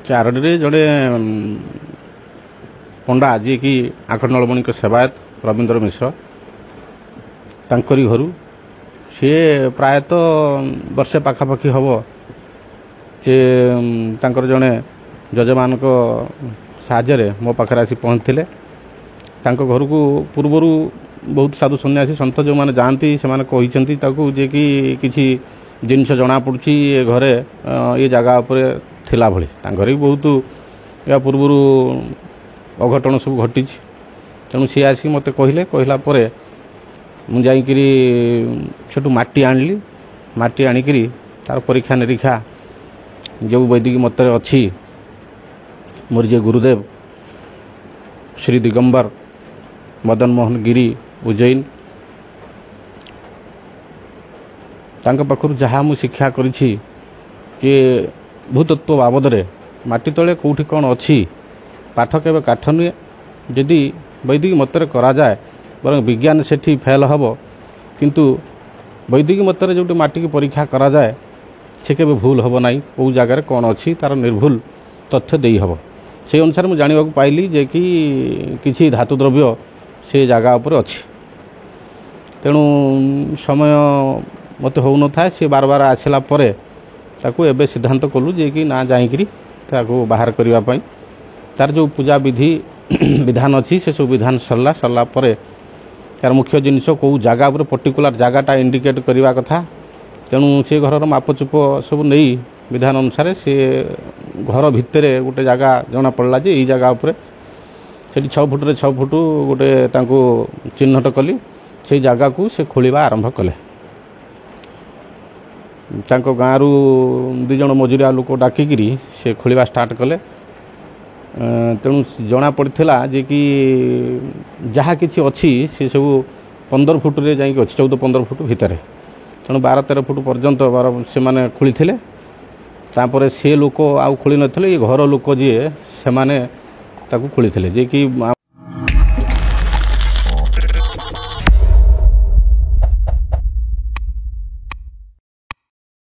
ସେ ଆରଡ଼ିରେ ଜଣେ ପଣ୍ଡା ଯିଏକି ଆଖଣ୍ଡଳମଣିଙ୍କ ସେବାୟତ ରବୀନ୍ଦ୍ର ମିଶ୍ର ତାଙ୍କରି ଘରୁ ସିଏ ପ୍ରାୟତଃ ବର୍ଷେ ପାଖାପାଖି ହେବ ସେ ତାଙ୍କର ଜଣେ ଯଜମାନଙ୍କ ସାହାଯ୍ୟରେ ମୋ ପାଖରେ ଆସି ପହଞ୍ଚିଥିଲେ। ତାଙ୍କ ଘରକୁ ପୂର୍ବରୁ ବହୁତ ସାଧୁ ସନ୍ନ୍ୟାସୀ ସନ୍ଥ ଯେଉଁମାନେ ଯାଆନ୍ତି ସେମାନେ କହିଛନ୍ତି ତାକୁ ଯେ କି କିଛି ଜିନିଷ ଜଣାପଡ଼ୁଛି ଏ ଘରେ ଏ ଜାଗା ଉପରେ ଥିଲା ଭଳି। ତାଙ୍କ ଘରେ ବି ବହୁତ ଏହା ପୂର୍ବରୁ ଅଘଟଣ ସବୁ ଘଟିଛି। ତେଣୁ ସିଏ ଆସିକି ମୋତେ କହିଲା ପରେ ମୁଁ ଯାଇକିରି ସେଠୁ ମାଟି ଆଣିଲି। ମାଟି ଆଣିକିରି ତାର ପରୀକ୍ଷା ନିରୀକ୍ଷା ଯେଉଁ ବୈଦିକ ମତରେ ଅଛି ମୋର ଯେ ଗୁରୁଦେବ ଶ୍ରୀ ଦିଗମ୍ବର ମଦନ ମୋହନ ଗିରି ଉଜ୍ଜୈନ ତାଙ୍କ ପାଖରୁ ଯାହା ମୁଁ ଶିକ୍ଷା କରିଛି ଯେ ଭୂତତ୍ତ୍ୱ ବାବଦରେ ମାଟି ତଳେ କେଉଁଠି କ'ଣ ଅଛି ପାଠ କେବେ କାଠ ନୁହେଁ। ଯଦି ବୈଦିକ ମତରେ କରାଯାଏ ବରଂ ବିଜ୍ଞାନ ସେଠି ଫେଲ୍ ହେବ, କିନ୍ତୁ ବୈଦିକ ମତରେ ଯେଉଁଠି ମାଟିକି ପରୀକ୍ଷା କରାଯାଏ ସେ କେବେ ଭୁଲ ହେବ ନାହିଁ। କେଉଁ ଜାଗାରେ କ'ଣ ଅଛି ତାର ନିର୍ଭୁଲ ତଥ୍ୟ ଦେଇହେବ। ସେହି ଅନୁସାରେ ମୁଁ ଜାଣିବାକୁ ପାଇଲି ଯେ କି କିଛି ଧାତୁ ଦ୍ରବ୍ୟ ସେ ଜାଗା ଉପରେ ଅଛି। ତେଣୁ ସମୟ ମୋତେ ହେଉନଥାଏ। ସେ ବାର ଆସିଲା ପରେ ତାକୁ ଏବେ ସିଦ୍ଧାନ୍ତ କଲୁ ଯେ କି ନା ଯାଇକିରି ତାକୁ ବାହାର କରିବା ପାଇଁ ତାର ଯେଉଁ ପୂଜା ବିଧାନ ଅଛି ସେସବୁ ବିଧାନ ସରିଲା ପରେ ତାର ମୁଖ୍ୟ ଜିନିଷ କେଉଁ ଜାଗା ଉପରେ ପର୍ଟିକୁଲାର ଜାଗାଟା ଇଣ୍ଡିକେଟ୍ କରିବା କଥା। ତେଣୁ ସେ ଘରର ମାପଚୁପ ସବୁ ନେଇ ବିଧାନ ଅନୁସାରେ ସେ ଘର ଭିତରେ ଗୋଟେ ଜାଗା ଜଣାପଡ଼ିଲା ଯେ ଏଇ ଜାଗା ଉପରେ ସେଠି 6 ଫୁଟରେ 6 ଫୁଟ ଗୋଟେ ତାଙ୍କୁ ଚିହ୍ନଟ କଲି। ସେଇ ଜାଗାକୁ ସେ ଖୋଳିବା ଆରମ୍ଭ କଲେ। ତାଙ୍କ ଗାଁରୁ 2 ଜଣ ମଜୁରିଆ ଲୋକ ଡାକିକିରି ସେ ଖୋଳିବା ଷ୍ଟାର୍ଟ କଲେ। ତେଣୁ ଜଣାପଡ଼ିଥିଲା ଯେ କି ଯାହା କିଛି ଅଛି ସେ ସବୁ 15 ଫୁଟରେ ଯାଇକି ଅଛି, 14-15 ଫୁଟ ଭିତରେ। ତେଣୁ 12-13 ଫୁଟ ପର୍ଯ୍ୟନ୍ତ ସେମାନେ ଖୋଳିଥିଲେ। ତାପରେ ସେ ଲୋକ ଆଉ ଖୋଳି ନଥିଲେ, ଏ ଘର ଲୋକ ଯିଏ ସେମାନେ ତାକୁ ଖୋଳିଥିଲେ ଯେ କି